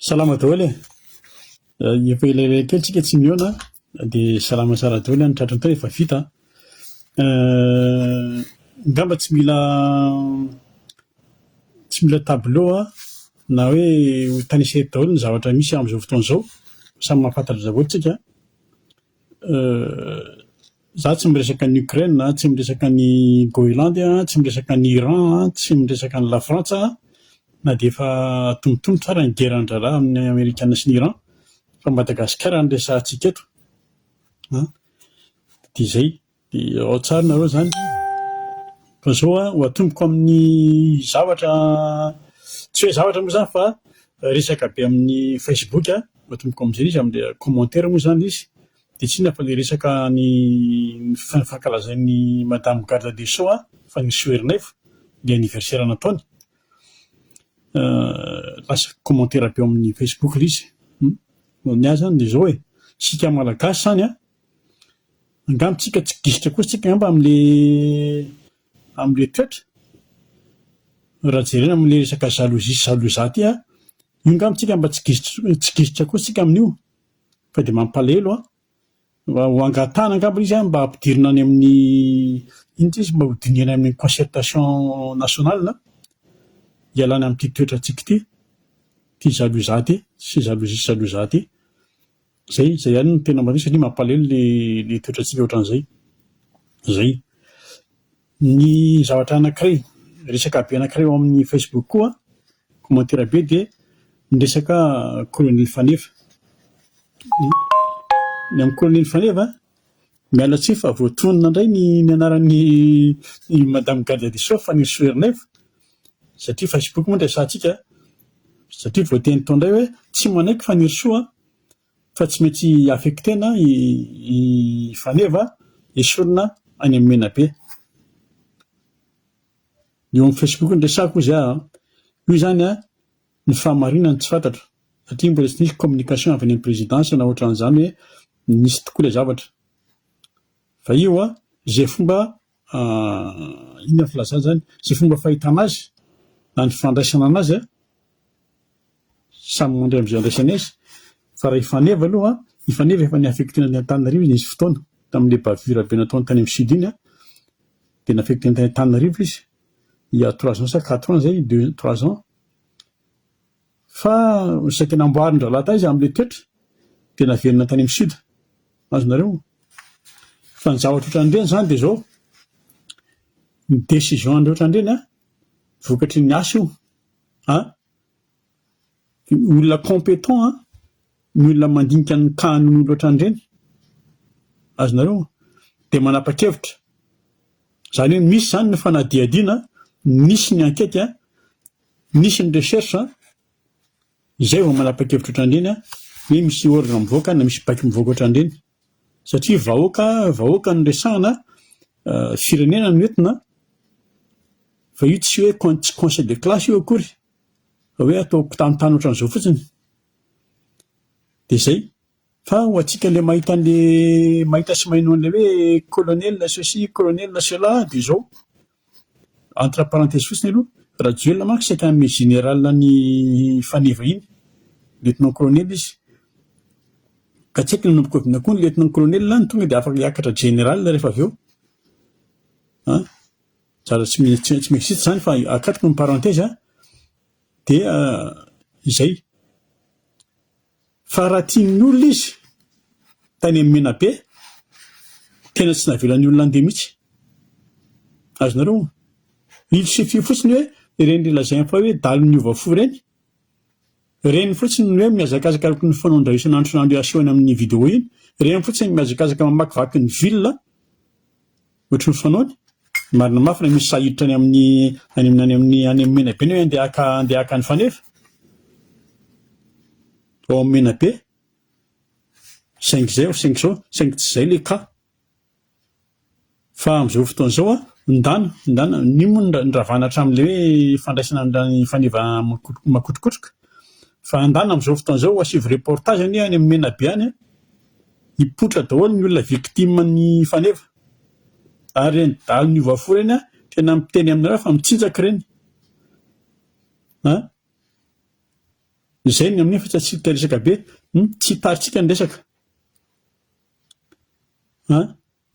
Salama daholo efa ilailay kely tsika tsy miona dia salama tsara daholo ny tratran'ny tao efa vita. Ngamba tsy mila tableau na hoe tanisety daholo ny zavatra misy amin'izao fotoana izao, samy mahafantatra daholo tsika. Za tsy miresaka ny Ukraine, tsy miresaka ny Groenland, tsy miresaka ny Iran, tsy miresaka ny La Frantsa, na dia efa tombotombo tsara ny guerre an-draharaha amin'ny Amerikana sy ny Iran, fa Madagasikara no resahantsika eto. Dia izay, dia ao tsara nareo izany. Fa izao ho atomboko amin'ny zavatra, tsy hoe zavatra moa izany fa resaka be amin'ny Facebook, ho atomboko amin'izay izy, amin'ilay commentaire moa izany izy. Dia tsy inona fa ilay resaka ny fankalazan'ny Madame Garde des Sceaux fa ny Soerinef ny anniversaire nataony. Lasa commentaire be amin'ny Facebook ilay izy. Ny azy zany dia izao hoe sika malagasy zany angamba tsika tsy gisitra koa tsika angamba amin'ilay toetra. Raha jerena amin'ilay resaka jalouzia ty, io angamba tsika mba tsy gisitra koa tsika amin'io, fa dia mampalahelo ho angatahana angamba izy mba hampidirina any amin'ny inona izy, mba hodinina amin'ny concertation nationale hialana amin'ity toetra antsika ty jalouzia ty, sy jalouzia ty. Zay ihany no tena marina satria mampalahelo ilay toetra antsika ohatran'izay. Zay. Ny zavatra anankiray, resaka be anankiray ao amin'ny Facebook koa, commentaire be dia ny resaka Colonel Fanefa. Ny amin'ny Colonel Fanefa, miala tsiny fa voatonona indray ny anaran'ny Madame Garde des Sceaux fa ny Soerinef, satria Facebook moa no resahantsika, satria voateny tao indray hoe tsy manaiky fa ny Rosoa fa tsy maintsy affectena i Faneva esorina any amin'ny Menabe. Eo amin'ny Facebook no resahako izy io zany ny fahamarinana tsy fantatro, satria mbola tsy nisy communication avy any amin'ny présidence na ohatran'izany hoe nisy tokoa ilay zavatra. Fa io izay fomba inona filazana zany, izay fomba fahitana azy na ny fandraisana anazy samy mandray amin'izay andraisana azy. Fa raha Ifaneva aloha, Ifaneva efa niaffectena ny Antananarivo nisy fotoana tamin'ilay bavure be nataony tany amin'ny Sud iny, dia niaffectena tany Antananarivo izy. Il y a 3 ans, ça 4 ans zay, 3 ans. Fa saika namboarin-drahalahy tany izy amin'ilay toetra dia naverina tany amin'ny Sud. Azonareo? Fa ny zavatra ohatran'ireny zany dia izao, ny décision ny ohatran'ireny vokatry ny asa io. Olona compétent, ny olona mandinika ny kahan'olona ohatran'ireny. Azonareo? Dia manapa-kevitra. Izany hoe misy zany ny fanadihadiana, nisy ny enquête, nisy ny recherche, izay vao manapa-kevitra ohatran'ireny hoe misy ordre mivoaka na misy baiko mivoaka ohatran'ireny. Satria vahoaka ny resahana, firenena no entina, fa io tsy hoe conseil de classe io akory, fa hoe atao tany ohatran'izao fotsiny. Dia izay. Fa ho antsika ilay mahita sy maheno an'ilay hoe colonel ceci, colonel cela, dia izao. Entre parenthèse fotsiny aloha, Rajoelina manko saika amin'ny général ny Faneva iny, lieutenant colonel izy. Ka tsy haiko ny nanomboka koa ny lieutenant colonel ny tonga dia afaka hiakatra général rehefa avy eo. Tsara tsy miexiste zany fa akatoko ny parenthèse dia izay. Fa raha tian'olona izy tany amin'ny Menabe, tena tsy navelan'ny olona andeha mihitsy. Azonareo? Il suffit fotsiny hoe ireny lazainy fa hoe dalon'ny ovafo ireny, ireny fotsiny hoe mihazakazaka araka ny fanaondraha isan'andro asehoany amin'ny vidéo iny, ireny fotsiny mihazakazaka mamakivaky ny ville ohatry ny fanaony. Marina mafy misy sahiditra any amin'ny Menabe hoe andeha haka ny Fanefa ao amin'ny Menabe. Saingy zay tsy izay ilay cas. Fa amin'izao fotoana izao ndana ny moa nravana hatramin'ilay hoe fandraisana ny Faneva makotrokotroka. Fa andana amin'izao fotoana izao asivo reportage any amin'ny Menabe any, hipoitra daholo ny olona victime ny Faneva. Ary reny dalon'ny ovafo ireny tena miteny aminareo fa mitsinjaka ireny. Zay ny amin'ny fa tsy resaka be, tsy taritsika ny resaka.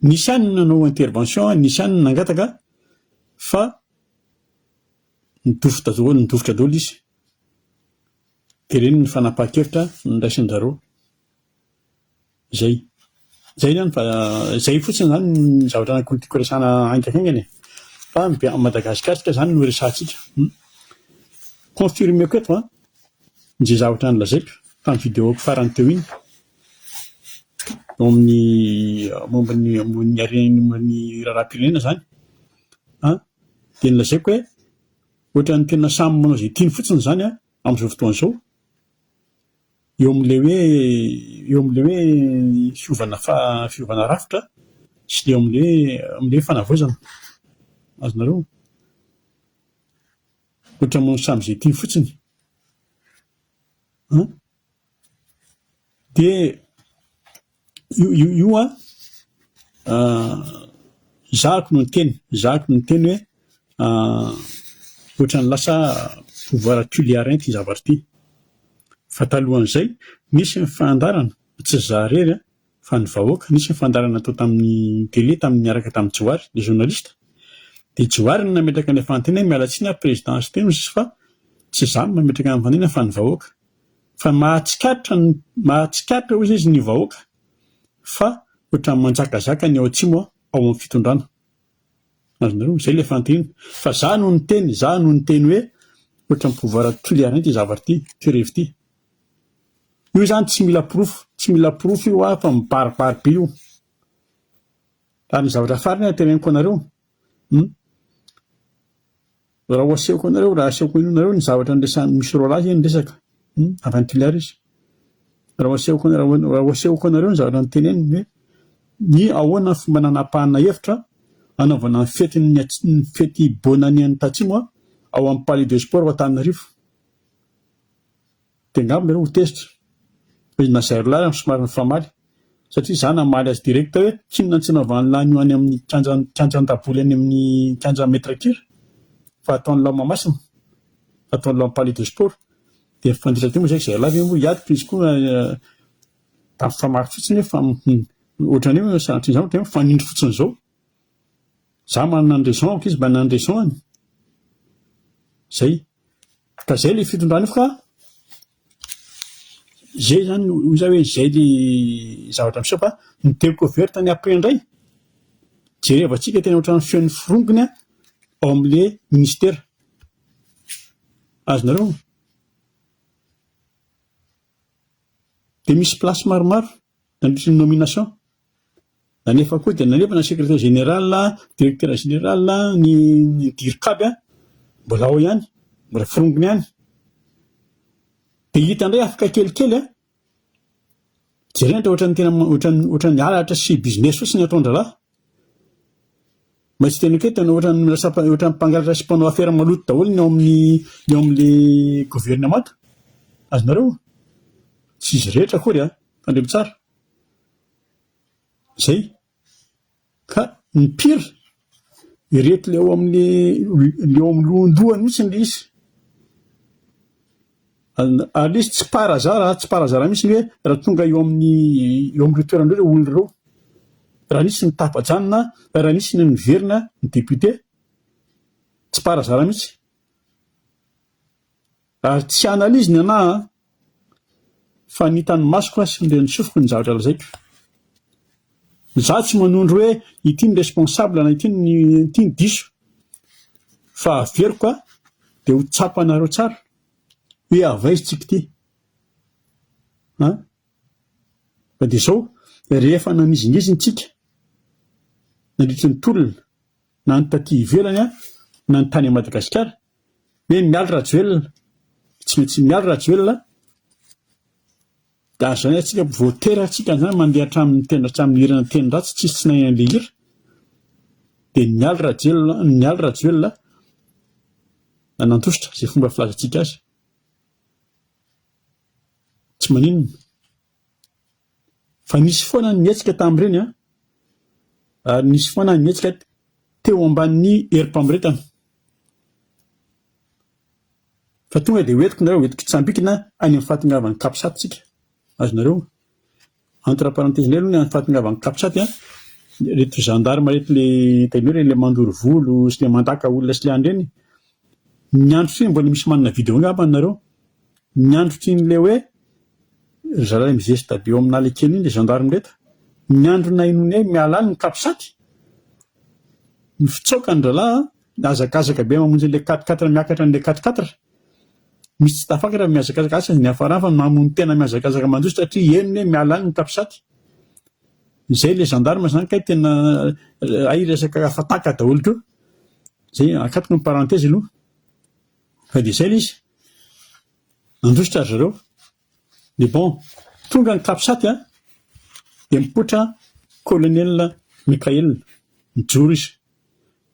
Nisy ihany nanao intervention, nisy ihany nangataka fa nidofotra daholo izy. Dia ireny ny fanapahan-kevitra nondraisin zareo. Zay ihany fa zay fotsiny zany ny zavatra anankitiako resana haingahaingana. Fa Madagasikara zany no resahantsika. Confirmeko eto izay zavatra nolazaiko tamin'ny vidéoko farany teo iny. Momban'ny raharaham-pirenena zany. Dia nolazaiko hoe ohatran'ny tena samy manao izay tiany fotsiny zany amin'izao fotoana izao. Eo amin'ilay hoe fiovana rafitra sy eo amin'ilay fanavaozana. Azonareo? Ohatran'ny manao samy izay tiany fotsiny. Dia io zahako no niteny hoe ohatran'ny lasa pouvoir tuliarin ity zavatra ity. Fa talohan'izay nisy fandarana, tsy zaharery fa ny vahoaka, nisy fandarana atao tamin'ny télé miaraka tamin'ny Johary, ny journaliste. Dia Johary no nametraka ny fandina miala tsiny présidence teny fa tsy izaho no nametraka ny fandina fa ny vahoaka. Fa mahatsikatra hoy izy ny vahoaka fa ohatran'ny manjakazaka ny ao atsimo ao amin'ny fitondrana. Azonareo, izay ilay fandina. Fa izaho no niteny hoe ohatran'ny pouvoir tuliarin ity zavatra ity, ty revi ity. Io zany tsy mila proof io fa mibaribary be io. Ary ny zavatra farany teneniko anareo. Raha asehoko anareo ny zavatra misy rôle azy ny resaka. Avy any tuliara izy. Raha asehoko anareo ny zavatra niteneniny hoe ny ahoana ny fomba nanapahana hevitra anaovana ny fety bonanian'ny tatsimo ao amin'ny Palais de Sport ao Antananarivo. Dia angamba ireo ho tezitra. Na Zairolay somary mifamaly. Satria izaho namaly azy direkta hoe tsinona tsy naovan'ny lany io any amin'ny kianjan-daboly any amin'ny kianja Metrakira. Fa ataon'ny lao Mahamasina. Ataon'ny lao Palais de Sport. Dia fandritra teo moa izay Zairolay hoe hiady izy koa tamin'ny famaly fotsiny ohatran'ny hoe sanatry izany hoe fanindry fotsiny izao. Izaho manana ny raison ako izy manana ny raison any. Zay. Ka zay ilay fitondrana io ka zay zany hoe zay ilay zavatra miseho fa ny découverte ny après indray. Jerevantsika tena ohatran'ny feon'ny firongony ao amin'ilay ministère. Azonareo? Dia misy place maromaro nandritry ny nomination. Nanefa koa dia nanefana secrétaire général, directeur général, ny DIRCAB mbola ao ihany, mbola firongony ihany. Dia hita indray afaka kelikely jerena ohatran'ny halatra sy business fotsiny ataon-dralahy. Tsy tena tena ohatran'ny mpangalatra sy mpanao affaire maloto daholo ny ao amin'ilay gouvernemanta. Azonareo? Tsy izy rehetra akory fandremo tsara. Zay. Ka ny pire ireto ilay ao amin'ny lohan-dohany mihitsy ilay izy. Ary izy tsy parazara mihitsy hoe raha tonga eo amin'ny toeran'ireo olona ireo. Raha nisy ny tapajanona, raha nisy ny niverina ny député, tsy parazara mihitsy. Ary tsy analizy ny anahy fa nitany masoko sy ny sofiko ny zavatra lazaiko. Izaho tsy manondro hoe ity ny responsable na ity ny diso. Fa averiko dia ho tsapanareo tsara hoe avaisintsika ity. Fa dia izao rehefa nanizingiziny-tsika nandritry ny tolona na ny taty ivelany na ny tany Madagasikara hoe miala Rajoelina, tsy maintsy miala Rajoelina. Dia azany atsika voatera atsika zany mandeha hatramin'ny hirana teny-dratsy tsisy tsy nahinan'ilay hira. Dia miala Rajoelina nantosotra izay fomba filazantsika azy. Tsy maninona. Fa nisy foana ny mietsika tamin'ireny ary nisy foana ny mietsika teo ambanin'ny herim-pamoretana. fa tonga dia hoetiko nareo hoetiko tsambikina any amin'ny fahatongavan'ny kapisaty tsika azonareo entre parenthèse indray aloha ny amin'ny fahatongavan'ny kapisaty reto gendarme reto le tainio le mandoro volo sy le mandaka olona sy le andreny ny andro tsy mbola misy manana vidéo ngamba nareo ny andro tsy le hoe zalahy mizesta be eo amina le kely iny le gendarme reto ny andro nainony hoe miala any ny kapisaty ny fitsaoka ny ralahy azakazaka be mamonjy le 4-4 miakatra n'le 4-4 misy tsy tafakatra miazakazaka asa ny afara fa mamony tena miazakazaka mandroso satria henony hoe miala any ny kapisaty zay le gendarme zany kay tena ay resaka afataka daholo keo zay akatoko ny parenthèse aloha fa dia zay le izy nandrositra ry zareo de bon tonga ny kapisaty dia mipoitra colonel Mikael mijoro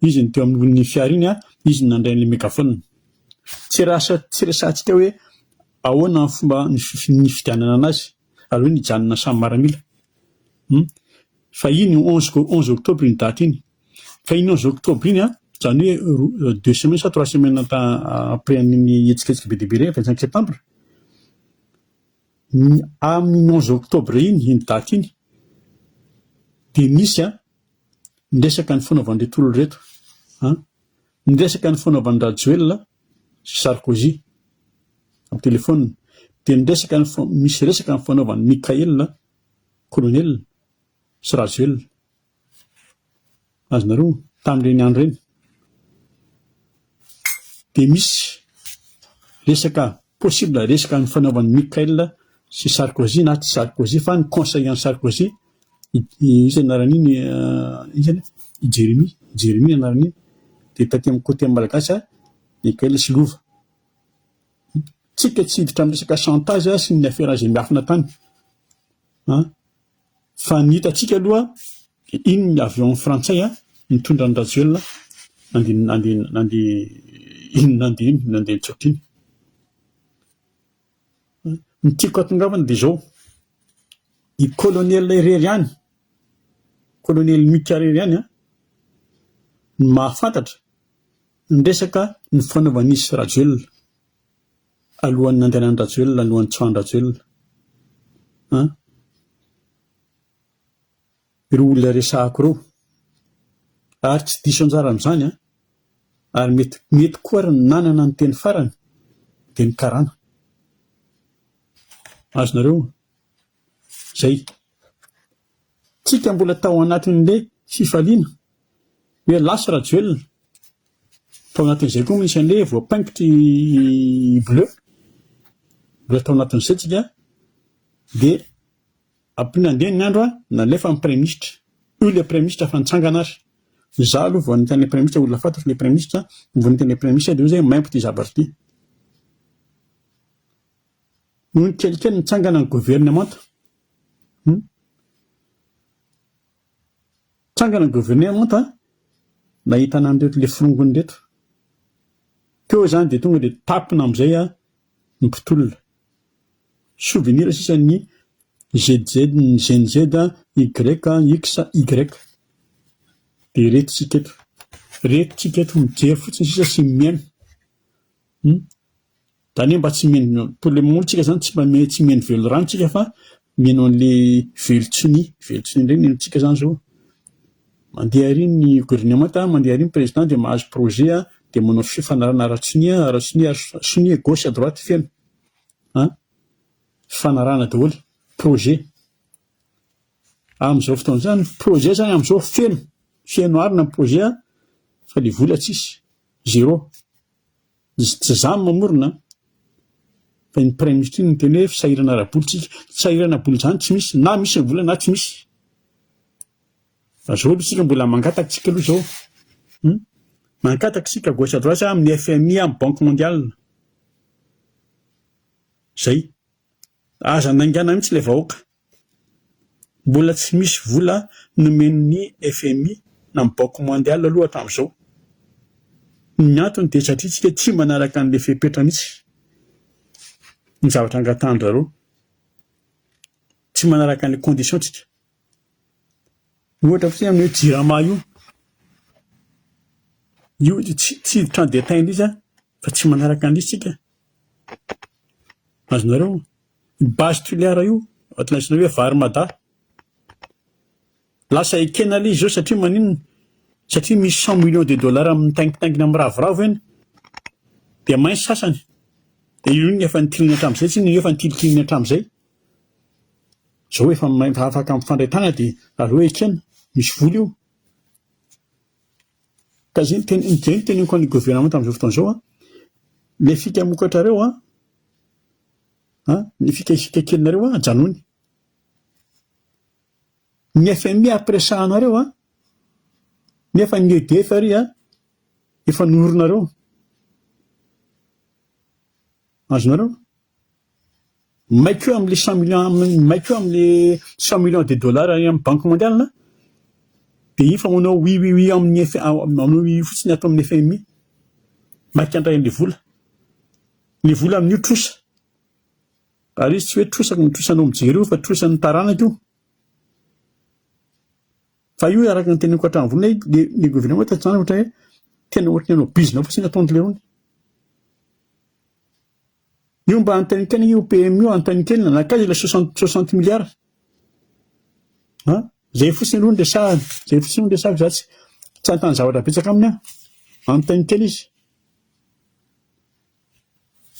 izy ny teo amin'ny fiara iny izy nandray ny mégaphone tsy resantsika hoe ahoana ny fomba ny fidianana anazy ary hoe nijanona samy maramila fa iny 11 octobre iny date iny fa iny 11 octobre iny zany hoe 2 semaines sa 3 semaines après ny etsiketsika be deabe 25 septembre amin'ny 11 octobre iny date iny dia nisy niresaka ny fanaovan'reto tolo reto niresaka ny fanaovan'ny Rajoelina sy Sarkozy amin'ny telefônina dia misy resaka ny fanaovan'ny Mikael colonel sy Rajoelina azonareo tamin'ireny andro ireny dia misy resaka possible resaka ny fanaovan'ny Mikael sy Sarkozy na tsy Sarkozy fa ny conseillant Sarkozy izy anaran'iny Jérémy anaran'iny dia taty amin'ny côté malagasy Mikael sy Lova tsika tsy hiditra amin'ny resaka chantage sy ny affaire izay miafina tany fa ny hitantsika aloha iny ny avion frantsay nitondra ny Rajoelina nandeha nitsotra iny ny tiako atongavana dia zao i colonel Reriany colonel Mika Reriany ny mahafantatra ny resaka ny fanaovan'izy Rajoelina alohan'ny nandehanan'ny Rajoelina alohan'ny tsoan'ny Rajoelina ireo olona resahako ireo ary tsy diso anjara amin'izany ary mety koa ary ny nanana ny teny farany dia ny karana azonareo zay tsika mbola tao anatin'le fifaliana hoe lasa Rajoelina tao anatin'izay koa misy an'le voapaingitry bleu mbola tao anatin'izay tsika dia ampinandeha ny andro nalefa amin'ny premier ministre io le premier ministre fa nitsangana ary za aloha vao nitany le premier ministre olona fantatro le premier ministre vao nitany le premier ministre dia zay maimpo ty zavatra ty noho ny kelikely nitsangana ny gouvernemanta tsangana ny gouvernemanta nahitana an'ireto le firongony reto keo zany dia tonga dia tapina amin'izay ny mpitolona souvenir sisa ny ZZ ny GNZ Y X Y dia reto tsika eto mijery fotsiny sisa sy miaino zany hoe mba tsy miaino problème tsika zany tsy miaino velo rano tsika fa miaino an'le velotsony indray miaino tsika zany zao mandeha ary ny gouvernemanta mandeha ary ny président dia mahazo projet dia manao fifanarana aratsony gauche à droite feno fifanarana daholo projet amin'izao fotoana zany projet zany amin'izao feno arina ny projet fa le vola tsisy zéro tsy zany mamorona fa ny premier ministre ny teny hoe fisahirana ara-bolitsika fisahirana boly zany tsy misy na misy ny vola na tsy misy fa zao aloha tsika mbola mangataka tsika aloha zao mangataka tsika gauche à droite amin'ny FMI amin'ny banque mondiale zay aza naingana mihitsy ilay vahoaka mbola tsy misy vola nomen'ny FMI na amin'ny banque mondiale aloha hatramin'izao ny antony dia satria tsika tsy manaraka an'le fepetra mihitsy ny zavatra angatahany zareo tsy manaraka an'le condition tsika ohatra fotsiny amin'ny hoe jirama io tsy hiditra ny détail izy fa tsy manaraka an'izy tsika Azonareo base tuliara io atlantsina hoe varmada lasa ekena le izy zao satria maninona satria misy 100 millions de dollars amin'ny taingitangina amin'ny ravoravo eny dia maintsy sasany dia io ny efa nitilina hatramin'izay tsy ny efa nitilitilina hatramin'izay zao efa afaka mifandray tana dia aloha ekena misy vola io ka zay ny teneniko ny gouvernement tamin'izao fotoana izao le fikamokatrareo ny fikaikelonareo janony ny FMI apresahanareo nefa ny EDF ary efa nooronareo azonareo maiko amin'le 100 millions maiko amin'le 100 millions de dollars amin'ny banque mondiale dia io fa manao oui amin'ny manao fotsiny atao amin'ny FMI maika andrain'le vola amin'io trosa ary izy tsy hoe trosako nitrosanao mijery io fa trosan'ny taranaka io fa io araka ny teneniko hatramin'ny volana ny gouvernement tatsana ohatra hoe tena ohatry ny anao bizina fotsiny ataon'le rony io mba antanikena io PMI antanikena nakaiza ilay 60 milliards zay fotsiny aloha ny resahany zay fotsiny ny resahako za tsy antany zavatra betsaka aminy antanikena izy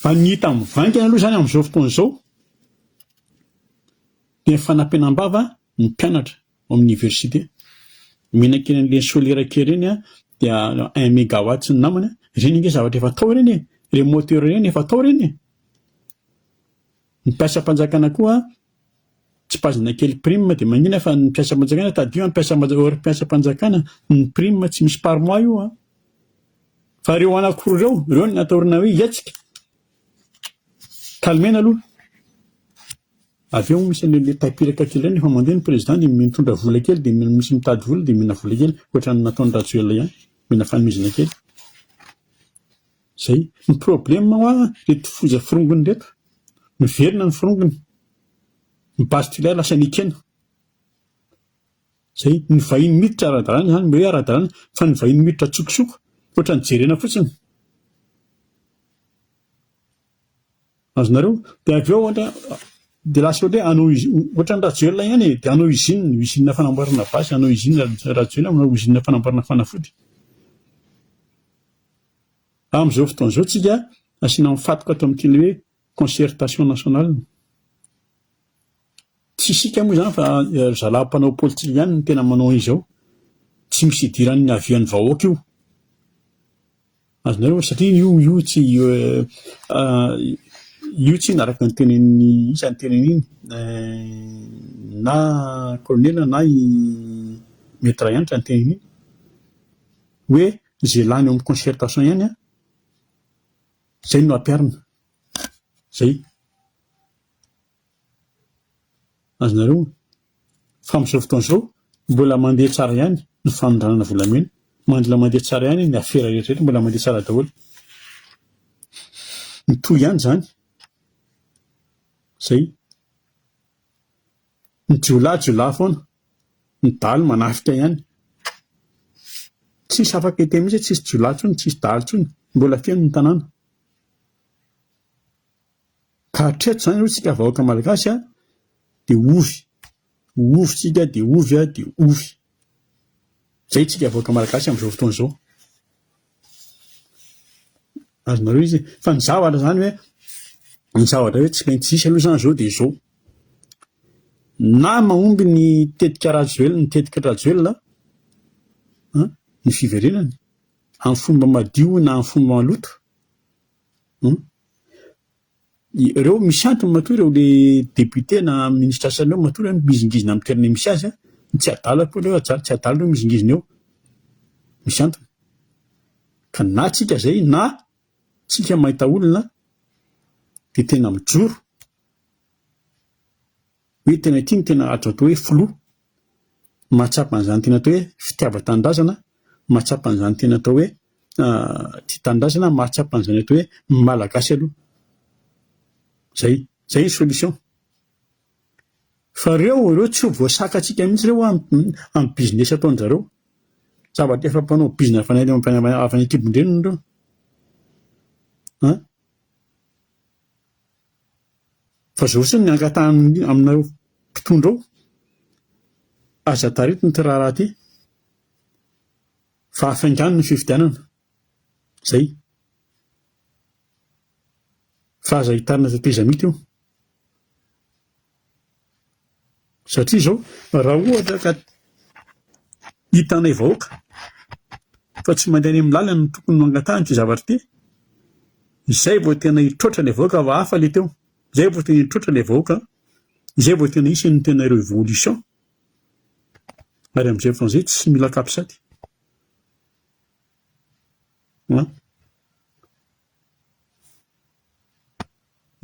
fa ny hita mivangana aloha zany amin'izao fotoana izao dia fanampenam-bava ny mpianatra ao amin'ny université mihinan-kena an'le solaire kely reny dia 1 mégawatt ny namany reny nge zavatra efa atao reny le moteur reny efa atao reny ny mpiasam-panjakana koa tsy pazina kely prime dia manina fa ny mpiasam-panjakana tadio mpiasam-panjakana ny prime tsy misy par mois io fa reo anankiroa reo ny ataorina hoe hiatsika kalmena aloha avy eo misy le tapiraka kely reny efa mandeha ny président dia mitondra vola kely dia misy mitady vola dia mihina vola kely ohatra ny nataony Rajoelina ihany mihina fanomezana kely zay ny problème reto foza firongony reto miverina ny firongony ny base tulaire lasa nikena zay ny vahiny miditra ara-dalàna zany hoe ara-dalàna fa ny vahiny miditra tsokosoko ohatra ny jerena fotsiny azonareo dia avy eo ohatra dia lasa ohatra hoe anao ohatra ny Rajoelina ihany dia anao usine fanamboarana basy anao usine Rajoelina manao usine fanamboarana fanafody amin'izao fotoana izao tsika asiana mifatoka ato amin'ity hoe concertation nationale tsy isika moa zany fa zalam-panao politika ihany ny tena manao izao tsy misy idiran'ny avian'ny vahoaka io azonareo satria io tsy naraka ny tenen'ny isany tenen'iny na colonel na maître ihany ny tenen'iny hoe zay lany eo amin'ny concertation ihany zay no ampiarina zay azonareo fa amin'izao fotoana izao mbola mandeha tsara ihany ny fanondranana volamena mbola mandeha tsara ihany ny afera rehetrarehetra mbola mandeha tsara daholo mitohy ihany zany zay ny jiolahy foana ny daly manafika ihany tsisy afaka ete mihitsy tsisy jiolahy tsony tsisy daly tsony mbola fiaino ny tanàna ka hatreto zany aloha tsika vahoaka malagasy dia ovy tsika dia ovy zay tsika vahoaka malagasy amin'izao fotoana izao azonareo izy fa ny zavatra zany hoe tsy maintsy isy aloha zany zao dia zao na mahomby ny tetika Rajoelina ny fiverenany amin'ny fomba madio na amin'ny fomba maloto ireo misy antony matoa ireo le député na ministre asan'eo matoa hoe mizingizina amin'ny toerana misy azy tsy adala koa leo ajaly tsy adala leo mizingizina eo misy antony ka na tsika zay na tsika mahita olona dia tena mijoro hoe tena ity ny tena azo atao hoe filoha mahatsapa an'izany tena atao hoe fitiavan-tanindrazana mahatsapa an'izany tena atao hoe tia tanindrazana mahatsapa an'izany atao hoe malagasy aloha zay ny solution fa ireo tsy ho voasakatsika mihitsy ireo amin'ny business ataon'zareo zavatra efa mpanao bizina avy any akibondrenony ireo fa zao siny ny angatahany aminareo mpitondra ao aza tarety ny tiraharaha ty fa afaingany ny fifidianana zay fa aza hitarina teteza mity io satria zao raha ohatra ka hitanay vahoaka fa tsy mandeha any amin'ny lalana no tokony no angatahany ty zavatra ty izay vao tena hitroatra ilay vahoaka fa hafa le teo izay vao tena hitroatra ilay vahoaka izay vao tena isy ny tena ireo évolution ary amin'izay fotoan'izay tsy mila kapisaty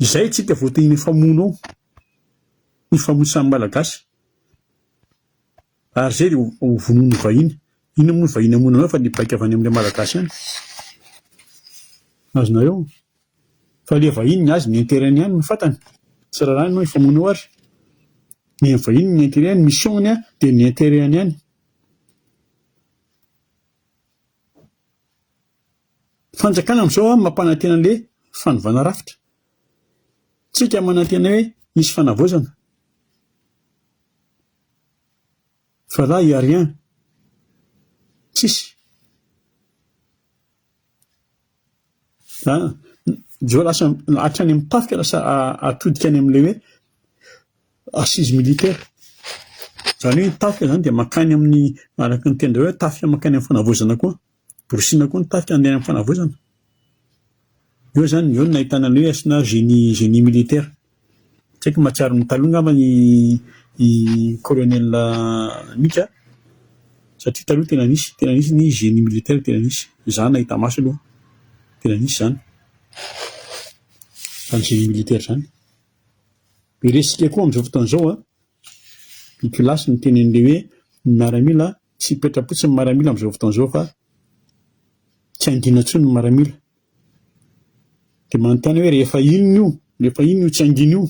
izay tsy hita voateny ny famono ao ny famonosan'ny malagasy ary zay dia ho vonono vahiny ino moa vahiny amonana fa nibaika avy any amin'ilay malagasy ihany azonareo fa le vahiny ny azy ny intérêt-ny ihany no fantany tsy raha rany no famono ao ary ny vahiny ny intérêt-ny mission-ny a dia ny intérêt-ny ihany fanjakana amin'izao a mampanantena an'ilay fanovana rafitra tsika manantena hoe misy fanavaozana fa là il y a rien tsisy jo lasa hatrany amin'ny tafika lasa atodika any amin'ilay hoe assise militaire zany hoe tafika zany dia makany amin'ny araky ny tendra hoe tafika makany amin'ny fanavaozana koa borosiana koa ny tafika andeha amin'ny fanavaozana eo zany eo no nahitana ny hoe asina génie militaire tsy haiko mahatsiaro ny taloha ngamba ny colonel Mika satria taloha tena nisy ny génie militaire tena nisy zany nahita maso aloha tena nisy zany génie militaire zany iresika koa amin'izao fotoan'izao a ikilasy ny tenen'ilay hoe ny miaramila tsy hipetrapotsy ny miaramila amin'izao fotoan'izao fa tsy angina intsony ny miaramila dia manontany hoe rehefa inona io tsy angina io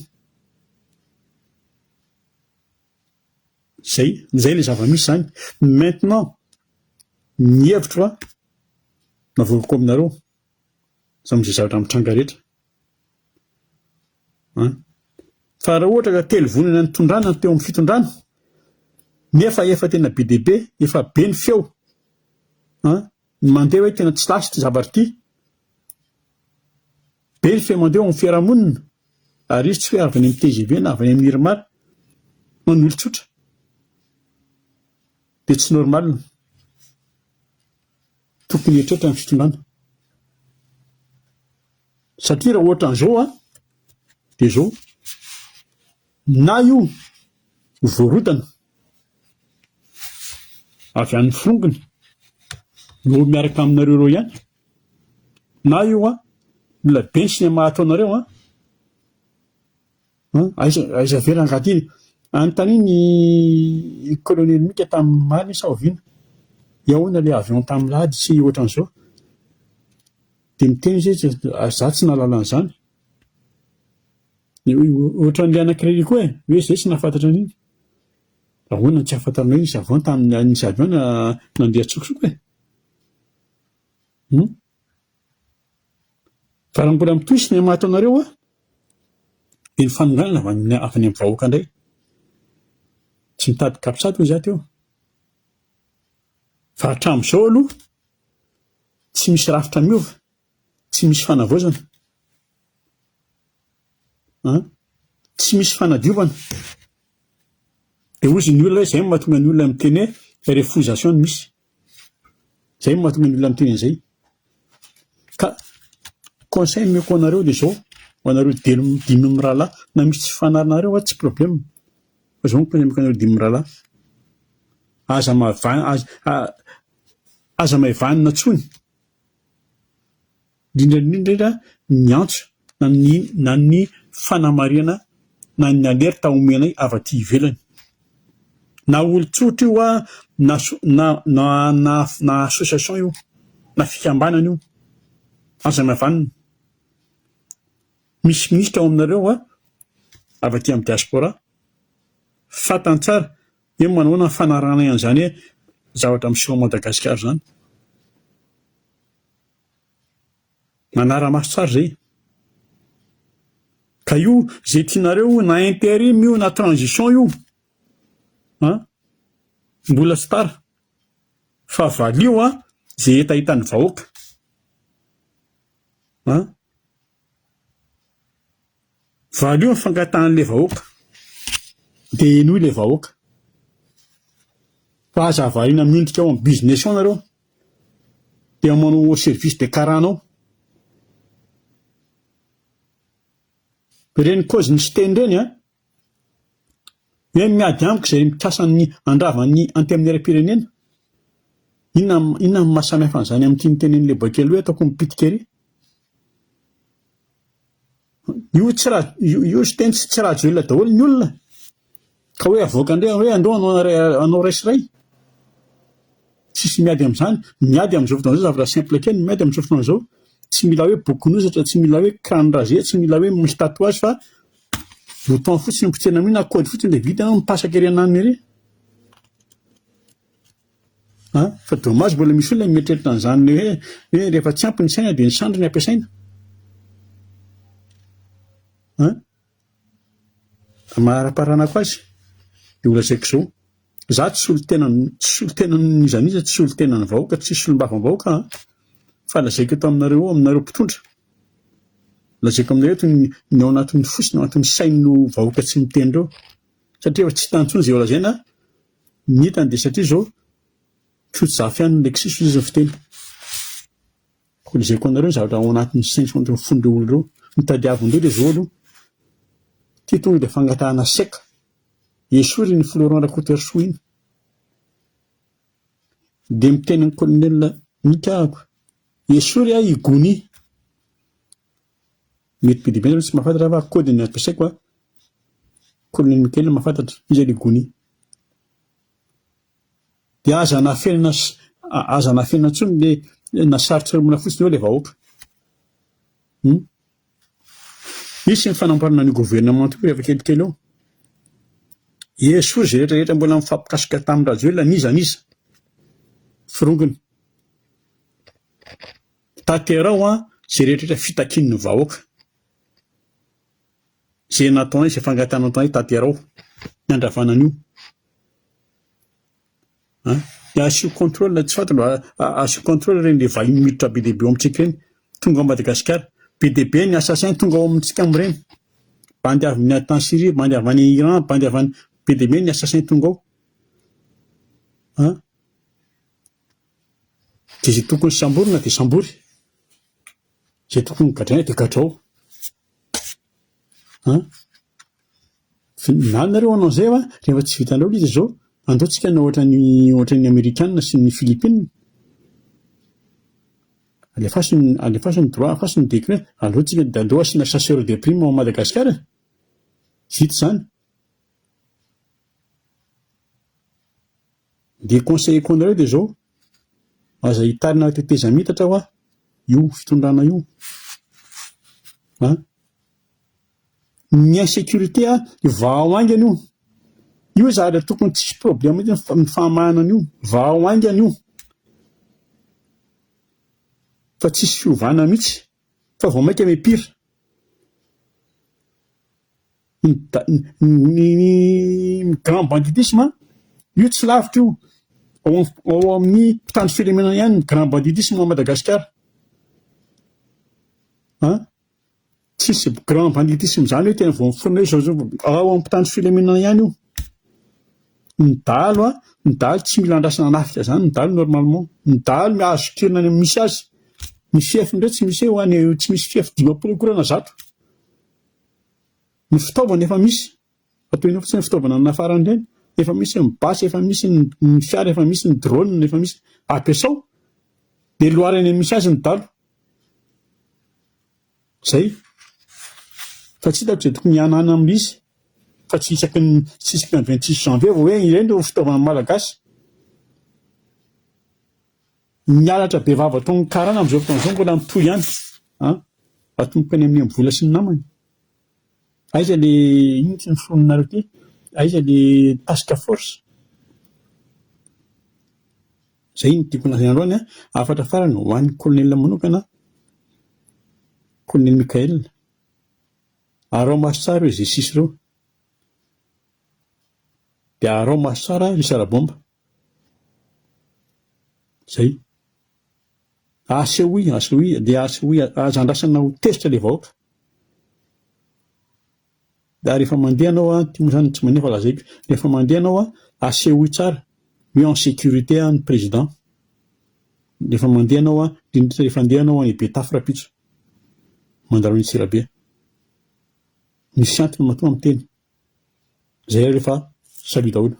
zay le zava-misy zany maintenant ny hevitro a navokako aminareo amin'izay zavatra mitranga rehetra fa raha ohatra ka telo vonana ny tondrana teo amin'ny fitondrana nefa efa tena be dia be efa be ny feo ny mandeha hoe tena tsy lasy ty zavatra ty be ny feo mandeha amin'ny fiarahamonina ary izy tsy hoe avy any amin'ny TGV na avy any amin'ny Irmar man'olon-tsotra dia tsy normal tokony eritreretra ny fitondrana satria raha ohatra an'izao a dia zao na io voarodana avy an'ny frongony no miaraka aminareo reo ihany na io a mila be ny sinema ataonareo aiza vera angatiny anontany ny colonel Mika tamin'ny maly sa oviana iahoana ilay avion tamin'ny lahady sy ohatra an'izao dia miteny izy za tsy nahalala an'izany ohatran'ilay anankiray koa hoe zay tsy nahafantatra an'iny ahoana tsy ahafantarana hoe nisy avion tamin'ny avion nandeha tsokosoko fa raha mbola mitohy sinema ataonareo dia ny fanonganana avy any amin'ny vahoaka indray tsy mitady kapisady hoy za teo fa hatramin'izao aloha tsy misy rafitra miova tsy misy fanavaozana tsy misy fanadiovana dia ozy ny olona izay mahatonga ny olona miteny hoe refusation no misy izay mahatonga ny olona miteny an'izay ka conseil meko anareo dia izao ho anareo dimy mirahalahy na misy tsy fanarinareo tsy problème fa izao conseil meko anareo dimy mirahalahy aza mahevanina tsony indrindra ny antso na ny fanamariana na ny alerta omenay avy aty ivelany na olon-tsotra io na association io na fikambanana io aza mahevanina misy minisitra ao aminareo avy aty amin'ny diaspora fantany tsara hoe manahoana ny fanarahana an'izany hoe zavatra miseho Madagasikara zany manara-maso tsara zay Ka io zay tianareo na intérim io na transition io mbola tsy tara fa valio zay etahitan'ny vahoaka valio ny fangatahan'le vahoaka dia enoy le vahoaka fa aza avariana mindrika ao amin'ny business ao nareo dia manao service de karanao reny cause ny sy teny reny hoe miady amiko izay mikasany andravany anti-amin'era-pirenena inona ny mahasamihafa an'izany amin'ny tianytenen'le bakely hoe ataoko mipitika ery io sy teny tsy raha joelona daholo ny olona ka hoe avoaka indray hoe andao anao raisyray tsisy miady amin'izany miady amin'izao fotoana izao zavatra simple kely miady amin'izao fotoana izao tsy mila hoe bokonozatra tsy mila hoe crâne rasé tsy mila hoe misy tatouage fa bouton fotsiny potserina amin'iny na kody fotsiny dia vita anao mipasaka ery ananiny ery fa dommage mbola misy olona mieritreritra an'izany hoe rehefa tsy ampy ny saina dia ny sandry ny ampiasaina maharaparanako azy dia olazaiko izao za tsy solon-tenan'izaniza tsy solon-tenan'ny vahoaka tsy solom-bavam-vahoaka fa lazaiko eto aminareo mpitondra lazaiko aminareo eto ny ao anatin'ny fosiny ao anatin'ny sain'ny vahoaka tsy miteny ireo satria efa tsy hitantsony izay olazaina ny hitany dia satria izao tsotra-zafy ihany ny lekisisy izy ny fiteny ko lazaiko anareo ny zavatra ao anatin'ny sainy sy anatin'ny fon'ireo olo ireo mitadiavindreo dia izao aloha ty tonga dia fangatahana seka esory ny Florent Rakotoerso iny dia miteny ny colonel Mikahako esory igony mety be dia be tsy mahafantatra fa kody ny ampiasaiko colonel Mikael mahafantatra izy igony dia aza nafenina ntsony le nasarotra mona fotsiny eo le vahoaka misy ny fanamparana ny gouvernement io rehefa kelikely eo esory zay rehetrarehetra mbola mifampikasika tamin'ny radio la niza firongony tanterao zay rehetrarehetra fitakin'ny vahoaka zay nataonay izay fangatana nataonay tanterao ny andravanan'io dia asio contrôle tsy fantano asio contrôle reny le vahiny miditra be dia be ao amintsika reny tonga ao Madagasikara be dia be ny assassin tonga ao amintsika amin'ireny bandy avy ny tany Syrie bandy avy any Iran bandy avy any be dia be ny assassin tonga ao dia zay tokony samborina dia sambory zay tokony gadraina dia gadrao na nareo anao izay rehefa tsy vitanareo izy izao andaontsika na ohatran'ny Amerikanina sy ny Filipina alefaso ny droit afaso ny décret aleotsika dia andeo asina chasseur de prime ao Madagasikara vita izany dia conseilleko anareo dia izao aza hitarina teteza mitatra io fitondrana io ny insécurité vao aingana io zavatra tokony tsisy problème ny fahamahanana io vao aingana io fa tsisy fiovana mihitsy fa vao maika mipira ny grand banditisme io tsy lavitra io ao amin'ny mpitandro filaminana ihany ny grand banditisme ao Madagasikara tsisy grand banditisme zany hoe tena vao miforona io zao ao amin'ny mpitandro filaminana ihany io ny dalo tsy mila andrasana nafika zany ny dalo normalement ny dalo azo kirina any misy azy ny fiefy indray tsy misy ho any tsy misy fiefy 50% ny fitaovana efa misy atoina fotsiny ny fitaovana nafarany ireny efa misy ny basy efa misy ny fiara efa misy ny drone efa misy ampiasao dia loharany misy azy ny dalo zay fa tsy hitako izay tokony hianana amin'izy fa tsy isaky ny 26 janvier vao hoe ireny ireo fitaovana malagasy mialatra be vava taon'ny karana amin'izao fotoana izao mbola mitohy ihany atompoko any amin'ny vola sy ny namany aiza le ino tsy ny foninareo ty aiza le task force zay ny tiako lazaina androany afatra farany ho an'ny colonel manokana colonel Mikael arao maso tsara izay sisy ireo. Dia arao maso tsara ry sarabomba. Zay. Asehoy dia asehoy azandrasana ho tezitra ilay vahoaka. Da rehefa mandeha anao ty moa zany tsy mandeha fa lazaiko. Rehefa mandeha anao asehoy tsara, mis en sécurité ny président. Rehefa mandeha anao indrindra rehefa andeha anao any Betafy rapitso. Mandarao ny Antsirabe. Misy antony mahatonga miteny. Zay rehefa salut daholo.